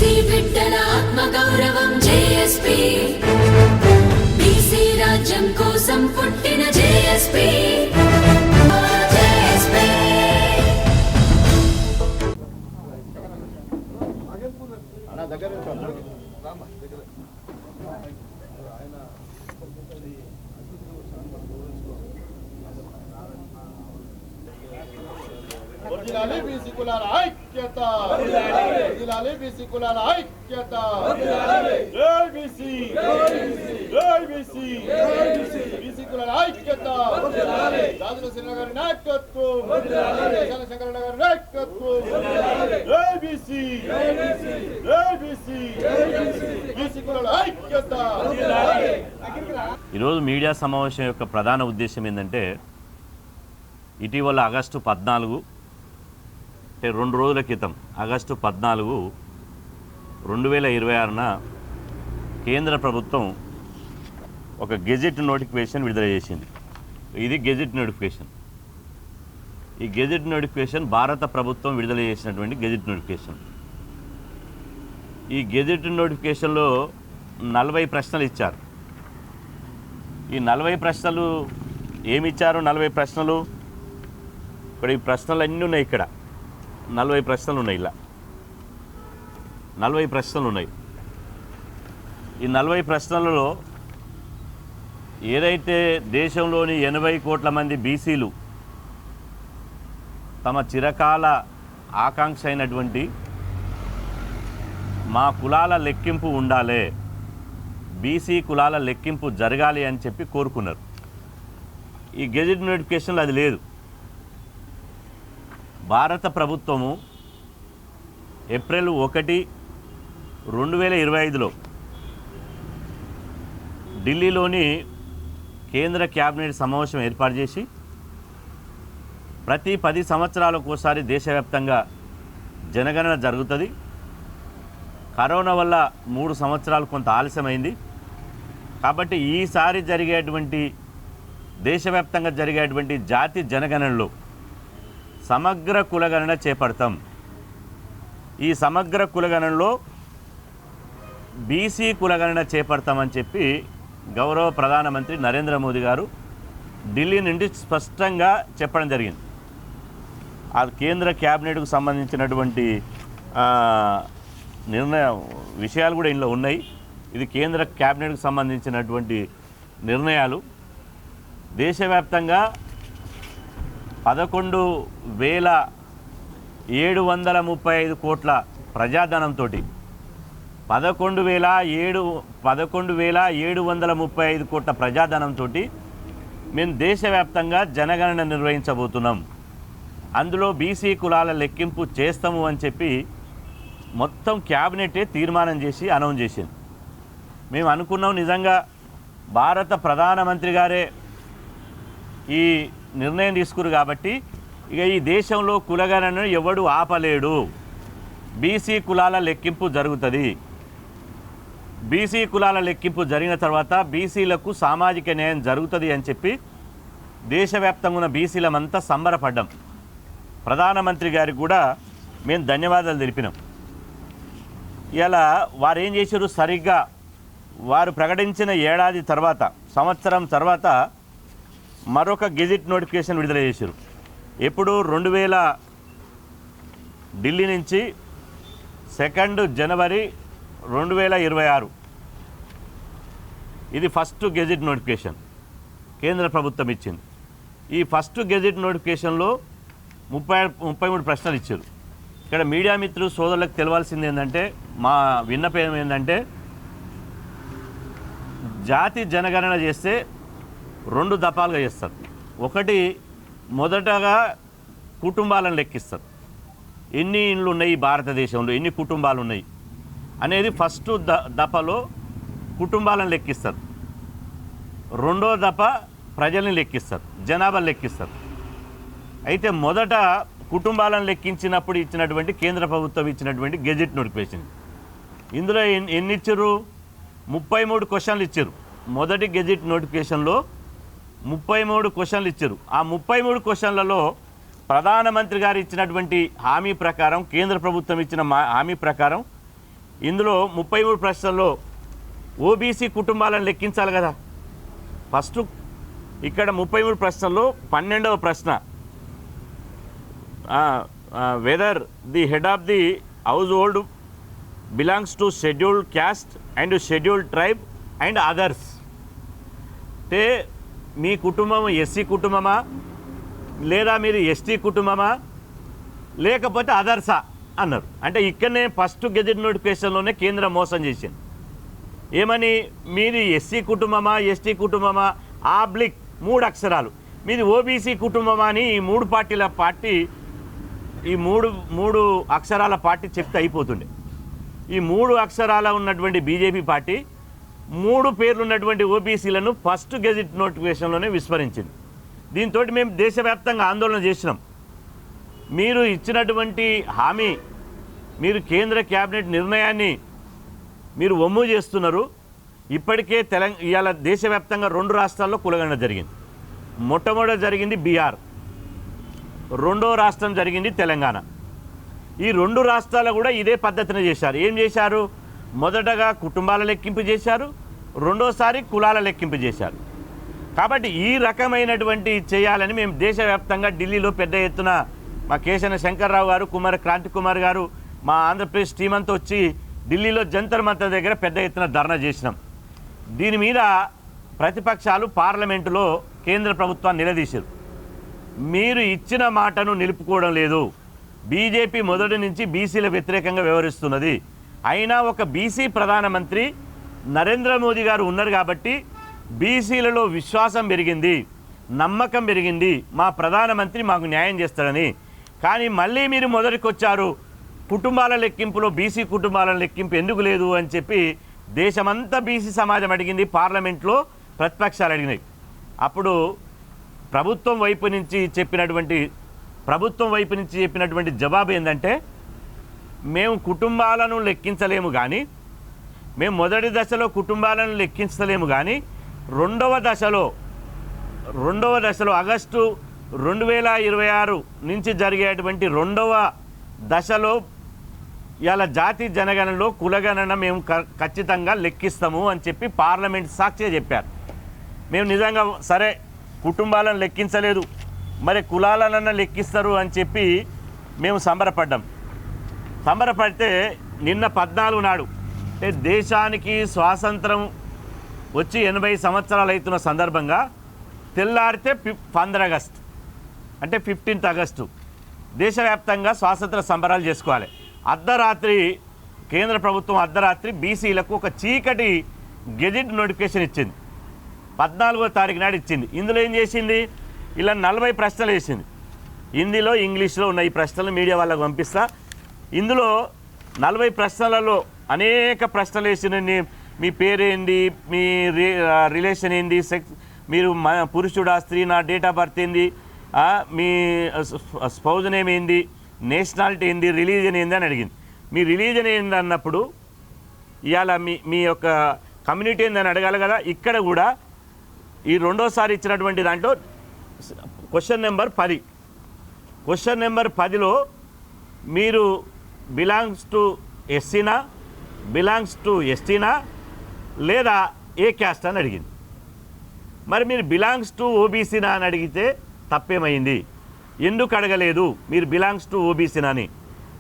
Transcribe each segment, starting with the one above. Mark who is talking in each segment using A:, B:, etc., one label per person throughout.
A: BC బిడ్డల ఆత్మగౌరవం JSP, BC రాజ్యం కోసం పుట్టిన జేఎస్పీ.
B: వర్ధిల్లాలి బీసీ కులాల ఐక్యత, వర్ధిల్లాలి బీసీ కులాల ఐక్యత. జై బీసీ, జై బీసీ, బీసీ కులాల ఐక్యత. రాజుల సింహ గారి నాయకత్వం, శంకరన్న గారి నాయకత్వం. జై బీసీ, జై బీసీ, బీసీ కులాల ఐక్యత.
C: ఈరోజు మీడియా సమావేశం యొక్క ప్రధాన ఉద్దేశం ఏంటంటే, ఇటీవల ఆగస్టు 14 అంటే 2 రోజుల క్రితం ఆగస్టు 14, 2026న కేంద్ర ప్రభుత్వం ఒక గెజెట్ నోటిఫికేషన్ విడుదల చేసింది. ఇది గెజెట్ నోటిఫికేషన్. ఈ గెజెట్ నోటిఫికేషన్ భారత ప్రభుత్వం విడుదల చేసినటువంటి గెజెట్ నోటిఫికేషన్. ఈ గెజెట్ నోటిఫికేషన్లో 40 ప్రశ్నలు ఇచ్చారు. ఈ 40 ప్రశ్నలు ఏమిచ్చారు? 40 ప్రశ్నలు ఇక్కడ ఈ ప్రశ్నలు అన్నీ ఉన్నాయి. ఇక్కడ 40 ప్రశ్నలు ఉన్నాయి. ఇలా 40 ప్రశ్నలు ఉన్నాయి. ఈ 40 ప్రశ్నలలో ఏదైతే దేశంలోని 80 కోట్ల మంది బీసీలు తమ చిరకాల ఆకాంక్ష అయినటువంటి మా కులాల లెక్కింపు ఉండాలి, బీసీ కులాల లెక్కింపు జరగాలి అని చెప్పి కోరుకున్నారు. ఈ గెజెట్ నోటిఫికేషన్లో అది లేదు. భారత ప్రభుత్వము ఏప్రిల్ 1, 2025లో ఢిల్లీలోని కేంద్ర క్యాబినెట్ సమావేశం ఏర్పాటు చేసి ప్రతి 10 సంవత్సరాలకు ఒకసారి దేశవ్యాప్తంగా జనగణన జరుగుతుంది. కరోనా వల్ల 3 సంవత్సరాలు కొంత ఆలస్యమైంది. కాబట్టి ఈసారి జరిగేటువంటి దేశవ్యాప్తంగా జరిగేటువంటి జాతి జనగణనలో సమగ్ర కులగణన చేపడతాం. ఈ సమగ్ర కులగణనలో బీసీ కులగణన చేపడతామని చెప్పి గౌరవ ప్రధానమంత్రి నరేంద్ర మోదీ గారు ఢిల్లీ నుండి స్పష్టంగా చెప్పడం జరిగింది. ఆ కేంద్ర క్యాబినెట్కు సంబంధించినటువంటి నిర్ణయ విషయాలు కూడా ఇందులో ఉన్నాయి. ఇది కేంద్ర క్యాబినెట్కు సంబంధించినటువంటి నిర్ణయాలు. దేశవ్యాప్తంగా 11,735 కోట్ల ప్రజాధనంతో 11,735 కోట్ల ప్రజాధనంతో మేము దేశవ్యాప్తంగా జనగణన నిర్వహించబోతున్నాం. అందులో బీసీ కులాల లెక్కింపు చేస్తాము అని చెప్పి మొత్తం క్యాబినెటే తీర్మానం చేసి అనౌన్స్ చేసింది. మేము అనుకున్నాం, నిజంగా భారత ప్రధానమంత్రి గారే ఈ నిర్ణయం తీసుకురు కాబట్టి ఇక ఈ దేశంలో కులగణనను ఎవడు ఆపలేడు, బీసీ కులాల లెక్కింపు జరుగుతుంది. బీసీ కులాల లెక్కింపు జరిగిన తర్వాత బీసీలకు సామాజిక న్యాయం జరుగుతుంది అని చెప్పి దేశవ్యాప్తంగా ఉన్న బీసీలమంతా సంబరపడ్డాం. ప్రధానమంత్రి గారికి కూడా మేము ధన్యవాదాలు తెలిపినాం. ఇలా వారు ఏం చేశారు, సరిగ్గా వారు ప్రకటించిన ఏడాది తర్వాత, సంవత్సరం తర్వాత మరొక గెజెట్ నోటిఫికేషన్ విడుదల చేశారు. ఎప్పుడు 2000 ఢిల్లీ నుంచి 2 జనవరి 2026 ఇది ఫస్ట్ గెజెట్ నోటిఫికేషన్ కేంద్ర ప్రభుత్వం ఇచ్చింది. ఈ ఫస్ట్ గెజెట్ నోటిఫికేషన్లో 33 ప్రశ్నలు ఇచ్చారు. ఇక్కడ మీడియా మిత్రులు సోదరులకు తెలవాల్సింది ఏంటంటే, మా విన్నపం ఏంటంటే, జాతి జనగణన చేస్తే 2 దఫాలుగా చేస్తారు. ఒకటి, మొదటగా కుటుంబాలను లెక్కిస్తారు. ఎన్ని ఇండ్లు ఉన్నాయి భారతదేశంలో, ఎన్ని కుటుంబాలు ఉన్నాయి అనేది ఫస్ట్ దఫలో కుటుంబాలను లెక్కిస్తారు. రెండో దఫ ప్రజల్ని లెక్కిస్తారు, జనాభాను లెక్కిస్తారు. అయితే మొదట కుటుంబాలను లెక్కించినప్పుడు ఇచ్చినటువంటి కేంద్ర ప్రభుత్వం ఇచ్చినటువంటి గెజెట్ నోటిఫికేషన్, ఇందులో ఎన్ని ఇచ్చారు? 33 క్వశ్చన్లు ఇచ్చారు. మొదటి గెజెట్ నోటిఫికేషన్లో 33 క్వశ్చన్లు ఇచ్చారు. ఆ 33 క్వశ్చన్లలో ప్రధానమంత్రి గారు ఇచ్చినటువంటి హామీ ప్రకారం, కేంద్ర ప్రభుత్వం ఇచ్చిన హామీ ప్రకారం ఇందులో 33 ప్రశ్నల్లో ఓబీసీ కుటుంబాలను లెక్కించాలి కదా. ఫస్ట్ ఇక్కడ 33 ప్రశ్నల్లో 12వ ప్రశ్న, whether the head of the house hold belongs to scheduled caste and scheduled tribe and others. అంటే మీ కుటుంబం ఎస్సీ కుటుంబమా, లేదా మీరు ఎస్టీ కుటుంబమా, లేకపోతే అదర్సా అన్నారు. అంటే ఇక్కడనే ఫస్ట్ గెజెట్ నోటిఫికేషన్లోనే కేంద్రం మోసం చేసింది. ఏమని, మీది ఎస్సీ కుటుంబమా, ఎస్టీ కుటుంబమా, ఆబ్లిక్ 3 అక్షరాలు, మీది ఓబీసీ కుటుంబమా అని ఈ 3 పార్టీల పార్టీ, ఈ మూడు అక్షరాల పార్టీ చెప్తే అయిపోతుండే. ఈ 3 అక్షరాల ఉన్నటువంటి బీజేపీ పార్టీ 3 పేర్లు ఉన్నటువంటి ఓబీసీలను ఫస్ట్ గెజెట్ నోటిఫికేషన్లోనే విస్మరించింది. దీంతో మేము దేశవ్యాప్తంగా ఆందోళన చేసినాం. మీరు ఇచ్చినటువంటి హామీ, మీరు కేంద్ర క్యాబినెట్ నిర్ణయాన్ని మీరు వమ్ము చేస్తున్నారు. ఇప్పటికే ఇవాళ దేశవ్యాప్తంగా 2 రాష్ట్రాల్లో కులగణన జరిగింది. మొట్టమొదట జరిగింది బీహార్, రెండో రాష్ట్రం జరిగింది తెలంగాణ. ఈ 2 రాష్ట్రాలు కూడా ఇదే పద్ధతిని చేశారు. ఏం చేశారు, మొదటగా కుటుంబాల లెక్కింపు చేశారు, రెండోసారి కులాల లెక్కింపు చేశారు. కాబట్టి ఈ రకమైనటువంటి చేయాలని మేము దేశవ్యాప్తంగా ఢిల్లీలో పెద్ద ఎత్తున మా కేశన శంకర్రావు గారు, క్రాంతి కుమార్ గారు, మా ఆంధ్రప్రదేశ్ టీం అంతా వచ్చి ఢిల్లీలో జంతర్ మంతర్ దగ్గర పెద్ద ఎత్తున ధర్నా చేసినాం. దీని మీద ప్రతిపక్షాలు పార్లమెంటులో కేంద్ర ప్రభుత్వాన్ని నిలదీశారు. మీరు ఇచ్చిన మాటను నిలుపుకోవడం లేదు, బీజేపీ మొదటి నుంచి బీసీల వ్యతిరేకంగా వ్యవహరిస్తున్నది. అయినా ఒక బీసీ ప్రధానమంత్రి నరేంద్ర మోదీ గారు ఉన్నారు కాబట్టి బీసీలలో విశ్వాసం పెరిగింది, నమ్మకం పెరిగింది, మా ప్రధానమంత్రి మాకు న్యాయం చేస్తాడని. కానీ మళ్ళీ మీరు మొదటికి వచ్చారు, కుటుంబాల లెక్కింపులో బీసీ కుటుంబాల లెక్కింపు ఎందుకు లేదు అని చెప్పి దేశమంతా బీసీ సమాజం అడిగింది, పార్లమెంట్లో ప్రతిపక్షాలు అడిగినాయి. అప్పుడు ప్రభుత్వం వైపు నుంచి చెప్పినటువంటి జవాబు ఏంటంటే, మేము కుటుంబాలను లెక్కించలేము కానీ, మేము మొదటి దశలో కుటుంబాలను లెక్కించలేము కానీ రెండవ దశలో ఆగస్టు 2026 నుంచి జరిగేటువంటి రెండవ దశలో ఇలా జాతి జనగణనలో కులగణన మేము ఖచ్చితంగా లెక్కిస్తాము అని చెప్పి పార్లమెంట్ సాక్షిగా చెప్పారు. మేము నిజంగా సరే కుటుంబాలను లెక్కించలేదు, మరి కులాలనన్నా లెక్కిస్తారు అని చెప్పి మేము సంబరపడితే నిన్న 14 నాడు, అంటే దేశానికి స్వాతంత్రం వచ్చి 80 సంవత్సరాలు అవుతున్న సందర్భంగా తెల్లారితే 15 ఆగస్టు అంటే 15th ఆగస్టు దేశవ్యాప్తంగా స్వాతంత్ర సంబరాలు చేసుకోవాలి. అర్ధరాత్రి కేంద్ర ప్రభుత్వం బీసీలకు ఒక చీకటి గెజెట్ నోటిఫికేషన్ ఇచ్చింది. 14వ తారీఖు నాడు ఇచ్చింది. ఇందులో ఏం చేసింది, ఇలా 40 ప్రశ్నలు వేసింది. హిందీలో ఇంగ్లీష్లో ఉన్న ఈ ప్రశ్నలు మీడియా వాళ్ళకు పంపిస్తా. ఇందులో 40 ప్రశ్నలలో అనేక ప్రశ్నలు వేసిన, మీ పేరేంది, మీ రిలేషన్ ఏంది, సెక్స్, మీరు పురుషుడా స్త్రీనా, డేట్ ఆఫ్ బర్త్ ఏంది, మీ స్పౌజ్ నేమ్ ఏంది, నేషనాలిటీ ఏంది, రిలీజన్ ఏంది అని అడిగింది. మీ రిలీజన్ ఏంది అన్నప్పుడు ఇవాళ మీ యొక్క కమ్యూనిటీ ఏందని అడగాలి కదా. ఇక్కడ కూడా ఈ రెండోసారి ఇచ్చినటువంటి దాంట్లో క్వశ్చన్ నెంబర్ 10లో మీరు బిలాంగ్స్ టు ఎస్సీనా, బిలాంగ్స్ టు ఎస్టీనా, లేదా ఏ క్యాస్ట్ అని అడిగింది. మరి మీరు బిలాంగ్స్ టు ఓబీసీనా అని అడిగితే తప్పేమైంది, ఎందుకు అడగలేదు మీరు బిలాంగ్స్ టు ఓబీసీనా అని?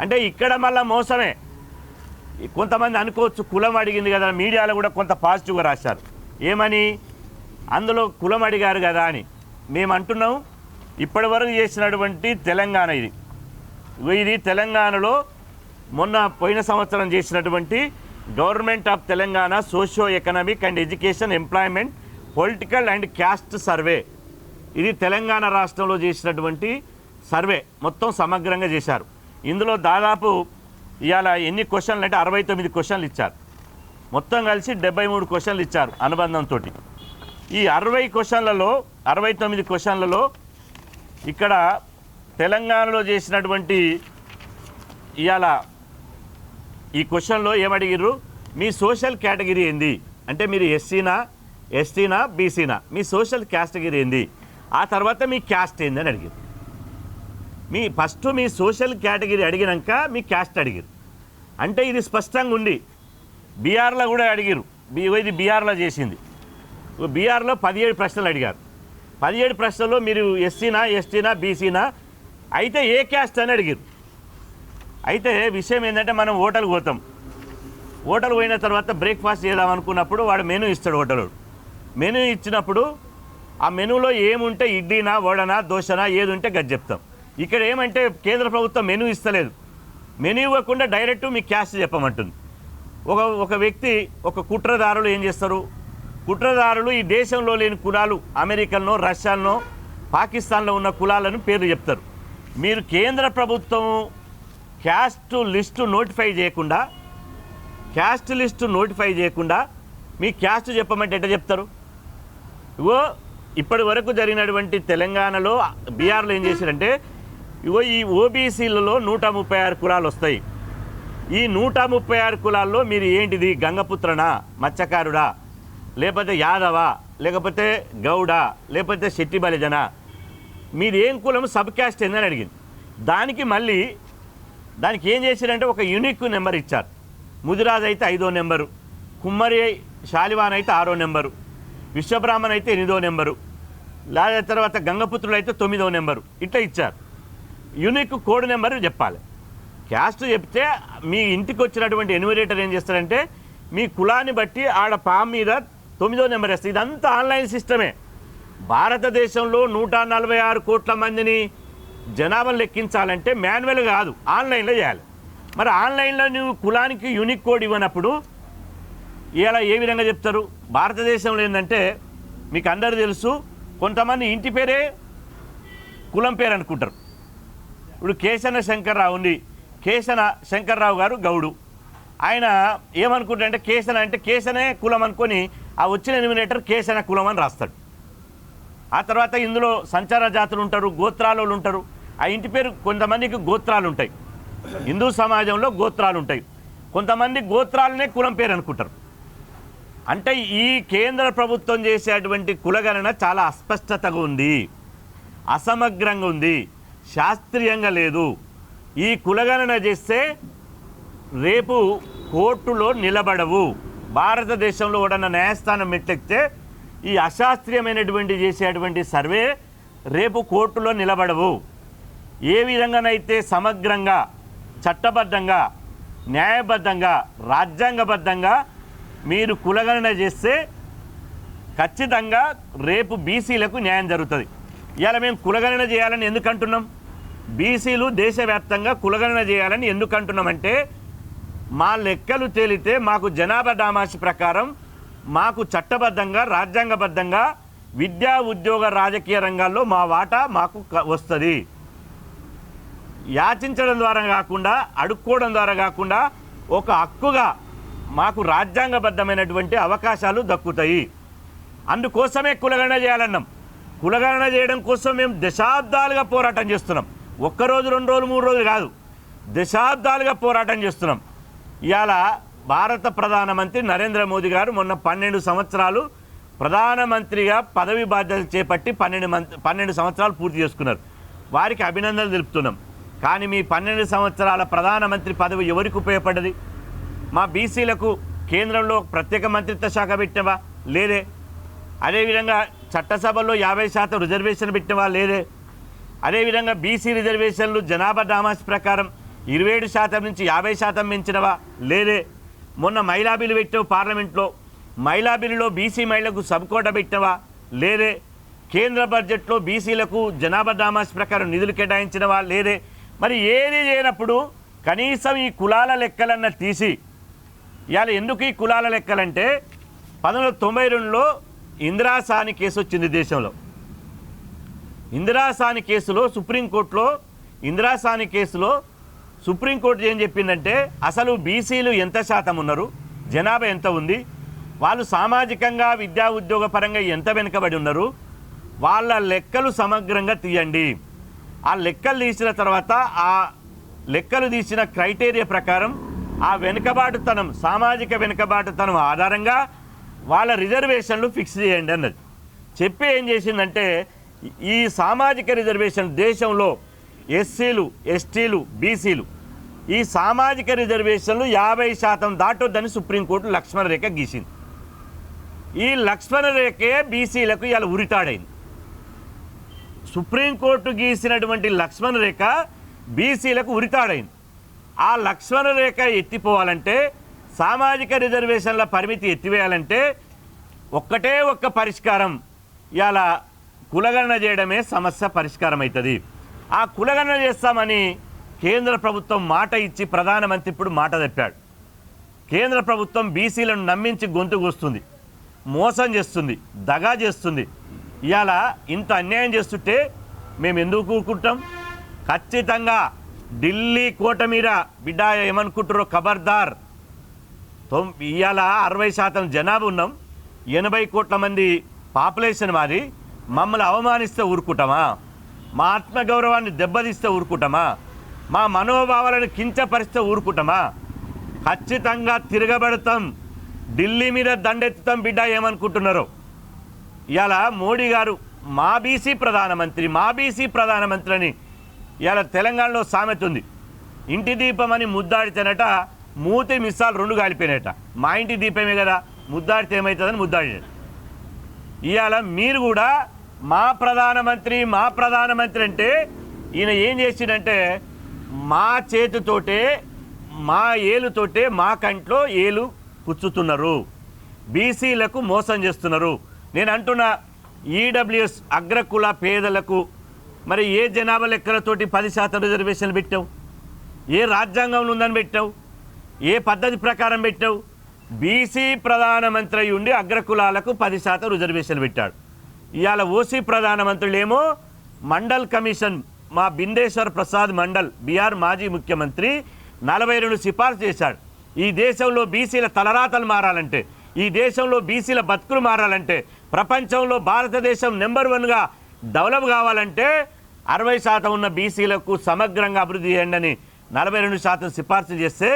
C: అంటే ఇక్కడ మళ్ళీ మోసమే. కొంతమంది అనుకోవచ్చు కులం అడిగింది కదా, మీడియాలో కూడా కొంత పాజిటివ్గా రాశారు. ఏమని, అందులో కులం అడిగారు కదా అని. మేము అంటున్నాం, ఇప్పటి వరకు చేసినటువంటి తెలంగాణ ఇది తెలంగాణలో మొన్న పోయిన సంవత్సరం చేసినటువంటి government of Telangana socio economic and education, employment, political and caste survey. ఇది తెలంగాణ రాష్ట్రంలో చేసినటువంటి సర్వే, మొత్తం సమగ్రంగా చేశారు. ఇందులో దాదాపు ఇవాళ ఎన్ని క్వశ్చన్లు అంటే 69 క్వశ్చన్లు ఇచ్చారు. మొత్తం కలిసి 73 క్వశ్చన్లు ఇచ్చారు అనుబంధంతో. ఈ 69 క్వశ్చన్లలో ఇక్కడ తెలంగాణలో చేసినటువంటి ఇవాళ ఈ క్వశ్చన్లో ఏమడిగిర్రు, మీ సోషల్ కేటగిరీ ఏంది, అంటే మీరు ఎస్సీనా, ఎస్టీనా, బీసీనా, మీ సోషల్ కేటగిరీ ఏంది, ఆ తర్వాత మీ క్యాస్ట్ ఏంది అని అడిగారు. ఫస్ట్ మీ సోషల్ కేటగిరీ అడిగినాక మీ క్యాస్ట్ అడిగారు. అంటే ఇది స్పష్టంగా ఉంది. బీఆర్లో కూడా అడిగారు, ఇది బీఆర్లో చేసింది. బీఆర్లో 17 ప్రశ్నలు అడిగారు. 17 ప్రశ్నల్లో మీరు ఎస్సీనా, ఎస్టీనా, బీసీనా, అయితే ఏ క్యాస్ట్ అని అడిగారు. అయితే విషయం ఏంటంటే మనం హోటల్కి పోతాం. హోటల్ పోయిన తర్వాత బ్రేక్ఫాస్ట్ చేద్దాం అనుకున్నప్పుడు వాడు మెనూ ఇస్తాడు. హోటల్ మెనూ ఇచ్చినప్పుడు ఆ మెనూలో ఏముంటే ఇడ్లీనా, వడనా, దోశనా ఏది ఉంటే గది చెప్తాం. ఇక్కడ ఏమంటే కేంద్ర ప్రభుత్వం మెనూ ఇస్తలేదు. మెనూ ఇవ్వకుండా డైరెక్ట్ మీ క్యాస్ట్ చెప్పమంటుంది. ఒక వ్యక్తి, ఒక కుట్రదారులు ఏం చేస్తారు, కుట్రదారులు ఈ దేశంలో లేని కులాలు, అమెరికల్లో, రష్యాలో, పాకిస్తాన్లో ఉన్న కులాలను పేర్లు చెప్తారు. మీరు కేంద్ర ప్రభుత్వం క్యాస్ట్ లిస్టు నోటిఫై చేయకుండా మీ క్యాస్ట్ చెప్పమంటే ఎట్లా చెప్తారు? ఇగో ఇప్పటి వరకు జరిగినటువంటి తెలంగాణలో బీఆర్లో ఏం చేశారంటే, ఇగో ఈ ఓబీసీలలో 136 కులాలు వస్తాయి. ఈ 136 కులాల్లో మీరు ఏంటిది, గంగపుత్రనా, మత్స్యకారుడా, లేకపోతే యాదవా, లేకపోతే గౌడ, లేకపోతే శెట్టి బలిజన, మీది ఏం కులం, సబ్ క్యాస్ట్ ఏందని అడిగింది. దానికి ఏం చేశారంటే ఒక యూనిక్ నెంబర్ ఇచ్చారు. ముదిరాజ్ అయితే 5వ నెంబరు, కుమ్మరి శాలివాన్ అయితే 6వ నెంబరు, విశ్వబ్రాహ్మణ్ అయితే 8వ నెంబరు, లేదా తర్వాత గంగపుత్రులు అయితే 9వ నెంబరు, ఇట్లా ఇచ్చారు. యూనిక్ కోడ్ నెంబర్ చెప్పాలి. క్యాస్ట్ చెప్తే మీ ఇంటికి వచ్చినటువంటి ఎన్యూమరేటర్ ఏం చేస్తారంటే మీ కులాన్ని బట్టి ఆడ పామ్ మీద 9వ నెంబర్ వేస్తుంది. ఇదంతా ఆన్లైన్ సిస్టమే. భారతదేశంలో 146 కోట్ల మందిని జనాభాను లెక్కించాలంటే మాన్యువల్ కాదు, ఆన్లైన్లో చేయాలి. మరి ఆన్లైన్లో నువ్వు కులానికి యూనిక్ కోడ్ ఇవ్వనప్పుడు ఇలా ఏ విధంగా చెప్తారు? భారతదేశంలో ఏంటంటే మీకు అందరూ తెలుసు, కొంతమంది ఇంటి పేరే కులం పేరు అనుకుంటారు. ఇప్పుడు కేశన శంకర్రావు ఉంది. కేశన శంకర్రావు గారు గౌడు. ఆయన ఏమనుకుంటారంటే కేశన అంటే కేశనే కులం అనుకొని ఆ వచ్చిన ఎన్యూమరేటర్ కేశన కులం అని రాస్తాడు. ఆ తర్వాత ఇందులో సంచార జాతులు ఉంటారు, గోత్రాలు ఉంటారు. ఆ ఇంటి పేరు కొంతమందికి గోత్రాలు ఉంటాయి. హిందూ సమాజంలో గోత్రాలు ఉంటాయి. కొంతమంది గోత్రాలనే కులం పేరు అనుకుంటారు. అంటే ఈ కేంద్ర ప్రభుత్వం చేసేటువంటి కులగణన చాలా అస్పష్టతగా ఉంది, అసమగ్రంగా ఉంది, శాస్త్రీయంగా లేదు. ఈ కులగణన చేస్తే రేపు కోర్టులో నిలబడవు. భారతదేశంలో కూడా న్యాయస్థానం మెట్లెక్కితే ఈ అశాస్త్రీయమైనటువంటి చేసేటువంటి సర్వే రేపు కోర్టులో నిలబడవు. ఏ విధంగానైతే సమగ్రంగా, చట్టబద్ధంగా, న్యాయబద్ధంగా, రాజ్యాంగబద్ధంగా మీరు కులగణన చేస్తే ఖచ్చితంగా రేపు బీసీలకు న్యాయం జరుగుతుంది. ఇవాళ మేము కులగణన చేయాలని ఎందుకు అంటున్నాం? బీసీలు దేశవ్యాప్తంగా కులగణన చేయాలని ఎందుకు అంటున్నామంటే మా లెక్కలు తేలితే మాకు జనాభా దామాషి ప్రకారం మాకు చట్టబద్ధంగా, రాజ్యాంగబద్ధంగా విద్యా, ఉద్యోగ, రాజకీయ రంగాల్లో మా వాటా మాకు వస్తుంది. యాచించడం ద్వారా కాకుండా, అడుక్కోవడం ద్వారా కాకుండా ఒక హక్కుగా మాకు రాజ్యాంగబద్ధమైనటువంటి అవకాశాలు దక్కుతాయి. అందుకోసమే కులగణన చేయాలన్నాం. కులగణన చేయడం కోసం మేము దశాబ్దాలుగా పోరాటం చేస్తున్నాం. ఒక్కరోజు, 2 రోజులు, 3 రోజులు కాదు, దశాబ్దాలుగా పోరాటం చేస్తున్నాం. ఇవాళ భారత ప్రధానమంత్రి నరేంద్ర మోదీ గారు మొన్న 12 సంవత్సరాలు ప్రధానమంత్రిగా పదవి బాధ్యతలు చేపట్టి 12 సంవత్సరాలు పూర్తి చేసుకున్నారు. వారికి అభినందనలు తెలుపుతున్నాం. కానీ మీ 12 సంవత్సరాల ప్రధానమంత్రి పదవి ఎవరికి ఉపయోగపడ్డది? మా బీసీలకు కేంద్రంలో ప్రత్యేక మంత్రిత్వ శాఖ పెట్టినవా? లేదే. అదేవిధంగా చట్టసభల్లో 50% రిజర్వేషన్ పెట్టినవా? లేదే. అదేవిధంగా బీసీ రిజర్వేషన్లు జనాభా దామాషి ప్రకారం 27% నుంచి 50% పెంచినవా? లేదే. మొన్న మహిళా బిల్లు పెట్టావు పార్లమెంట్లో. మహిళా బిల్లులో బీసీ మహిళలకు సబ్ కోటా పెట్టినవా? లేదే. కేంద్ర బడ్జెట్లో బీసీలకు జనాభా దామాషి ప్రకారం నిధులు కేటాయించినవా? లేదే. మరి ఏది చేయనప్పుడు కనీసం ఈ కులాల లెక్కలన్న తీసి, ఇవాళ ఎందుకు ఈ కులాల లెక్కలంటే 1992లో ఇందిరాసాని కేసు వచ్చింది దేశంలో. ఇందిరాసాని కేసులో సుప్రీంకోర్టులో ఇందిరాసాని కేసులో సుప్రీంకోర్టు ఏం చెప్పిందంటే అసలు బీసీలు ఎంత శాతం ఉన్నారు, జనాభా ఎంత ఉంది, వాళ్ళు సామాజికంగా, విద్యా, ఉద్యోగ పరంగా ఎంత వెనుకబడి ఉన్నారు, వాళ్ళ లెక్కలు సమగ్రంగా తీయండి. ఆ లెక్కలు తీసిన తర్వాత ఆ లెక్కలు తీసిన క్రైటీరియా ప్రకారం ఆ వెనుకబాటుతనం, సామాజిక వెనుకబాటుతనం ఆధారంగా వాళ్ళ రిజర్వేషన్లు ఫిక్స్ చేయండి అన్నది చెప్పి ఏం చేసిందంటే ఈ సామాజిక రిజర్వేషన్ దేశంలో ఎస్సీలు, ఎస్టీలు, బీసీలు ఈ సామాజిక రిజర్వేషన్లు 50% దాటొద్దని సుప్రీంకోర్టు లక్ష్మణ రేఖ గీసింది. ఈ లక్ష్మణ రేఖే బీసీలకు ఇలా ఉరితాడైంది. సుప్రీంకోర్టు గీసినటువంటి లక్ష్మణ రేఖ బీసీలకు ఉరితాడైంది. ఆ లక్ష్మణ రేఖ ఎత్తిపోవాలంటే, సామాజిక రిజర్వేషన్ల పరిమితి ఎత్తివేయాలంటే ఒక్కటే ఒక్క పరిష్కారం, ఇలా కులగణన చేయడమే సమస్య పరిష్కారం అవుతుంది. ఆ కులగణన చేస్తామని కేంద్ర ప్రభుత్వం మాట ఇచ్చి ప్రధానమంత్రి ఇప్పుడు మాట తప్పాడు. కేంద్ర ప్రభుత్వం బీసీలను నమ్మించి గొంతుకొస్తుంది, మోసం చేస్తుంది, దగా చేస్తుంది. ఇవాళ ఇంత అన్యాయం చేస్తుంటే మేము ఎందుకు కూరుకుంటాం? ఖచ్చితంగా ఢిల్లీ కోట మీద బిడ్డ ఏమనుకుంటారో ఖబర్దార్. ఇవాళ 60% జనాభా ఉన్నాం, 80 కోట్ల మంది పాపులేషన్ మాది. మమ్మల్ని అవమానిస్తే ఊరుకుంటామా? మా ఆత్మగౌరవాన్ని దెబ్బతీస్తే ఊరుకుంటామా? మా మనోభావాలను కించపరిస్తే ఊరుకుంటామా? ఖచ్చితంగా తిరగబడతాం, ఢిల్లీ మీద దండెత్తుతాం. బిడ్డ ఏమనుకుంటున్నారో ఇవాళ మోడీ గారు మా బీసీ ప్రధానమంత్రి అని ఇవాళ తెలంగాణలో సామెత ఉంది. ఇంటి దీపం అని ముద్దాడితేనట మూతి మిస్సాలు 2 కాలిపోయినట. మా ఇంటి దీపమే కదా, ముద్దాడితే ఏమవుతుందని ముద్దాడినట్టు. ఇవాళ మీరు కూడా మా ప్రధానమంత్రి అంటే ఈయన ఏం చేసిండంటే మా చేతితోటే, మా ఏలుతోటే మా కంట్లో ఏలు పుచ్చుతున్నారు, బీసీలకు మోసం చేస్తున్నారు. నేను అంటున్నా, ఈడబ్ల్యూఎస్ అగ్రకుల పేదలకు మరి ఏ జనాభా లెక్కలతోటి 10% రిజర్వేషన్లు పెట్టావు? ఏ రాజ్యాంగంలో ఉందని పెట్టావు? ఏ పద్ధతి ప్రకారం పెట్టావు? బీసీ ప్రధానమంత్రి అయి ఉండి అగ్రకులాలకు 10% రిజర్వేషన్లు పెట్టాడు. ఇవాళ ఓసీ ప్రధానమంత్రులేమో మండల్ కమిషన్, మా బిందేశ్వర్ ప్రసాద్ మండల్ బీహార్ మాజీ ముఖ్యమంత్రి 42 సిఫార్సు చేశాడు. ఈ దేశంలో బీసీల తలరాతలు మారాలంటే, ఈ దేశంలో బీసీల బతుకులు మారాలంటే, ప్రపంచంలో భారతదేశం నెంబర్ 1గా డెవలప్ కావాలంటే 60% ఉన్న బీసీలకు సమగ్రంగా అభివృద్ధి చేయండి అని 42% సిఫార్సు చేస్తే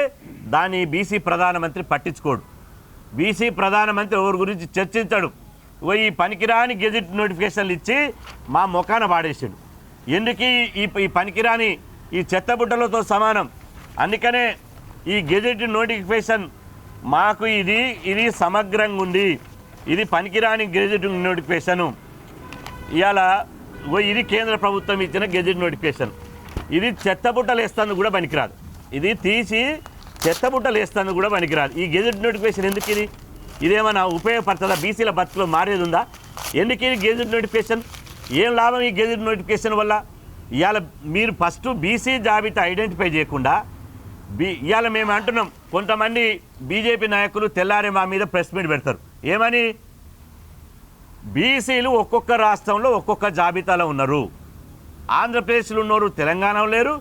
C: దాన్ని బీసీ ప్రధానమంత్రి పట్టించుకోడు. బీసీ ప్రధానమంత్రి ఎవరి గురించి చర్చించాడు. ఈ పనికిరాని గెజిట్ నోటిఫికేషన్లు ఇచ్చి మా ముఖాన పాడేసాడు. ఎందుకు ఈ పనికిరాని ఈ చెత్తబుట్టలతో సమానం. అందుకనే ఈ గెజిట్ నోటిఫికేషన్ మాకు ఇది సమగ్రంగా ఉంది, ఇది పనికిరాని గెజిట్ నోటిఫికేషను. ఇవాళ ఇది కేంద్ర ప్రభుత్వం ఇచ్చిన గెజిట్ నోటిఫికేషన్. ఇది చెత్తబుట్టలు వేస్తాను కూడా పనికిరాదు. ఇది తీసి చెత్తబుట్టలు వేస్తాను కూడా పనికిరాదు. ఈ గెజిట్ నోటిఫికేషన్ ఎందుకు? ఇదేమన్నా ఉపయోగపడుతుందా? బీసీల బతుకులో మారేది ఉందా? ఎందుకు ఇది గెజిట్ నోటిఫికేషన్? ఏం లాభం ఈ గెజిట్ నోటిఫికేషన్ వల్ల? ఇవాళ మీరు ఫస్ట్ బీసీ జాబితా ఐడెంటిఫై చేయకుండా ఇవాళ మేము అంటున్నాం, కొంతమంది బీజేపీ నాయకులు తెల్లారే మా మీద ప్రెస్ మీట్ పెడతారు. ఏమని? బీసీలు ఒక్కొక్క రాష్ట్రంలో ఒక్కొక్క జాబితాలో ఉన్నారు. ఆంధ్రప్రదేశ్లో ఉన్నోళ్ళు తెలంగాణలో లేరు,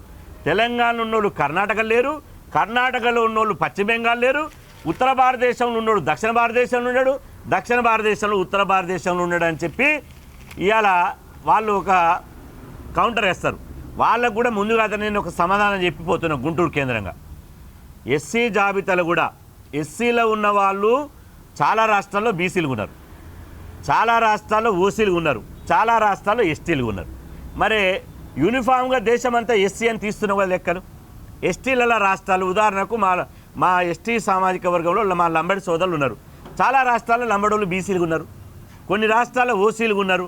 C: తెలంగాణలో ఉన్నోళ్ళు కర్ణాటకలో లేరు, కర్ణాటకలో ఉన్నోళ్ళు పశ్చిమ బెంగాల్ లేరు, ఉత్తర భారతదేశంలో ఉన్నోడు దక్షిణ భారతదేశంలో ఉన్నాడు, దక్షిణ భారతదేశంలో ఉత్తర భారతదేశంలో ఉన్నాడు అని చెప్పి ఇవాళ వాళ్ళు ఒక కౌంటర్ వేస్తారు. వాళ్ళకు కూడా ముందుగా నేను ఒక సమాధానం చెప్పిపోతున్నా. గుంటూరు కేంద్రంగా ఎస్సీ జాబితాలో కూడా ఎస్సీలో ఉన్న వాళ్ళు చాలా రాష్ట్రాల్లో బీసీలు ఉన్నారు, చాలా రాష్ట్రాల్లో ఓసీలు ఉన్నారు, చాలా రాష్ట్రాల్లో ఎస్టీలు ఉన్నారు. మరి యూనిఫామ్గా దేశమంతా ఎస్సీ అని తీస్తున్న వాళ్ళ లెక్కలు. ఎస్టీల రాష్ట్రాలు ఉదాహరణకు మా ఎస్టీ సామాజిక వర్గంలో మా లంబడి సోదరులు ఉన్నారు. చాలా రాష్ట్రాల్లో లంబడోళ్ళు బీసీలు ఉన్నారు, కొన్ని రాష్ట్రాల్లో ఓసీలు ఉన్నారు.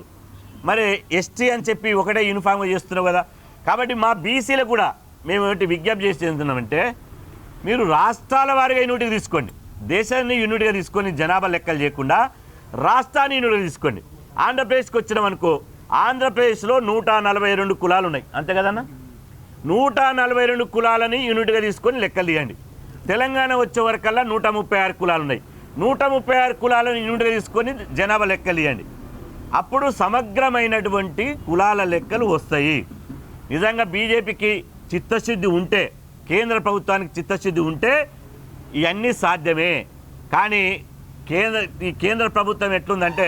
C: మరి ఎస్టీ అని చెప్పి ఒకటే యూనిఫామ్గా చేస్తున్నావు కదా. కాబట్టి మా బీసీలు కూడా మేము ఏంటి విజ్ఞప్తి చేసి చెందుతున్నామంటే, మీరు రాష్ట్రాల వారిగా యూనిట్గా తీసుకోండి, దేశాన్ని యూనిట్గా తీసుకొని జనాభా లెక్కలు చేయకుండా రాష్ట్రాన్ని యూనిట్గా తీసుకోండి. ఆంధ్రప్రదేశ్కి వచ్చినాం అనుకో, ఆంధ్రప్రదేశ్లో 142 కులాలు ఉన్నాయి, అంతే కదన్నా? 142 కులాలని యూనిట్గా తీసుకొని లెక్కలు తీయండి. తెలంగాణ వచ్చే వరకల్లా 136 కులాలు ఉన్నాయి, 136 కులాలను యూనిట్గా తీసుకొని జనాభా లెక్కలు తీయండి. అప్పుడు సమగ్రమైనటువంటి కులాల లెక్కలు వస్తాయి. నిజంగా బీజేపీకి చిత్తశుద్ధి ఉంటే, కేంద్ర ప్రభుత్వానికి చిత్తశుద్ధి ఉంటే ఇవన్నీ సాధ్యమే. కానీ ఈ కేంద్ర ప్రభుత్వం ఎట్లుందంటే,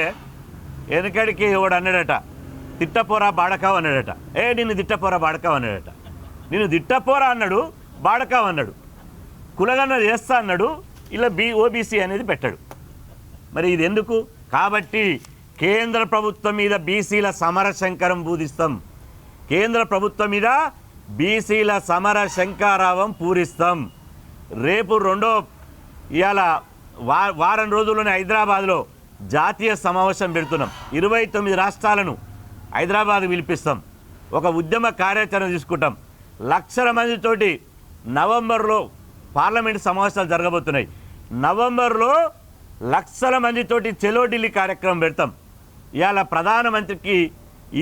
C: వెనకడికి ఎవడు అన్నాడట, తిట్టపోరా బాడకావు అన్నాడట. నిన్ను తిట్టపోరా బాడకావు అన్నాడట. నిన్ను తిట్టపోరా అన్నాడు, బాడకావు అన్నాడు, కులగన్న చేస్తా అన్నాడు, ఇలా ఓబీసీ అనేది పెట్టాడు. మరి ఇది ఎందుకు? కాబట్టి కేంద్ర ప్రభుత్వం మీద బీసీల సమరశంకరం బూదిస్తాం. కేంద్ర ప్రభుత్వం మీద బీసీల సమర శంకారావం పూరిస్తాం. రేపు ఇవాళ వారం రోజుల్లోనే హైదరాబాద్లో జాతీయ సమావేశం పెడుతున్నాం. 29 రాష్ట్రాలను హైదరాబాద్ పిలిపిస్తాం. ఒక ఉద్యమ కార్యాచరణ తీసుకుంటాం. లక్షల మందితోటి నవంబర్లో పార్లమెంట్ సమావేశాలు జరగబోతున్నాయి. నవంబర్లో లక్షల మందితోటి చెలో ఢిల్లీ కార్యక్రమం పెడతాం. ఇవాళ ప్రధానమంత్రికి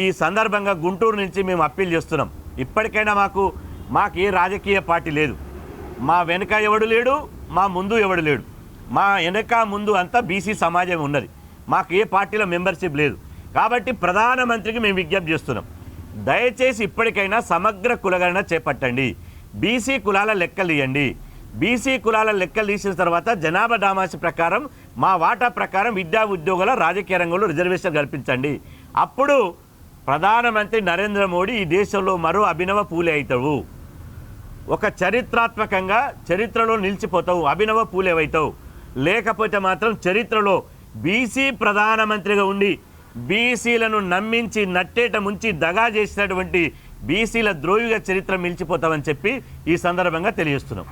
C: ఈ సందర్భంగా గుంటూరు నుంచి మేము అప్పీల్ చేస్తున్నాం. ఇప్పటికైనా మాకు ఏ రాజకీయ పార్టీ లేదు. మా వెనుక ఎవడు లేడు, మా ముందు ఎవడు లేడు. మా వెనక ముందు అంతా బీసీ సమాజం ఉన్నది. మాకు ఏ పార్టీలో మెంబర్షిప్ లేదు. కాబట్టి ప్రధానమంత్రికి మేము విజ్ఞప్తి చేస్తున్నాం, దయచేసి ఇప్పటికైనా సమగ్ర కులగణన చేపట్టండి. బీసీ కులాల లెక్కలు ఇవ్వండి. బీసీ కులాల లెక్కలు తీసిన తర్వాత జనాభా దామాషి ప్రకారం మా వాటా ప్రకారం విద్యా ఉద్యోగుల రాజకీయ రంగంలో రిజర్వేషన్ కల్పించండి. అప్పుడు ప్రధానమంత్రి నరేంద్ర మోడీ ఈ దేశంలో మరో అభినవ పూలే అవుతావు. ఒక చరిత్రాత్మకంగా చరిత్రలో నిలిచిపోతావు, అభినవ పూలే అవుతావు. లేకపోతే మాత్రం చరిత్రలో బీసీ ప్రధానమంత్రిగా ఉండి బీసీలను నమ్మించి నట్టేట ముంచి దగా చేసినటువంటి బీసీల ద్రోహిగా చరిత్ర నిలిచిపోతామని చెప్పి ఈ సందర్భంగా తెలియజేస్తున్నాం.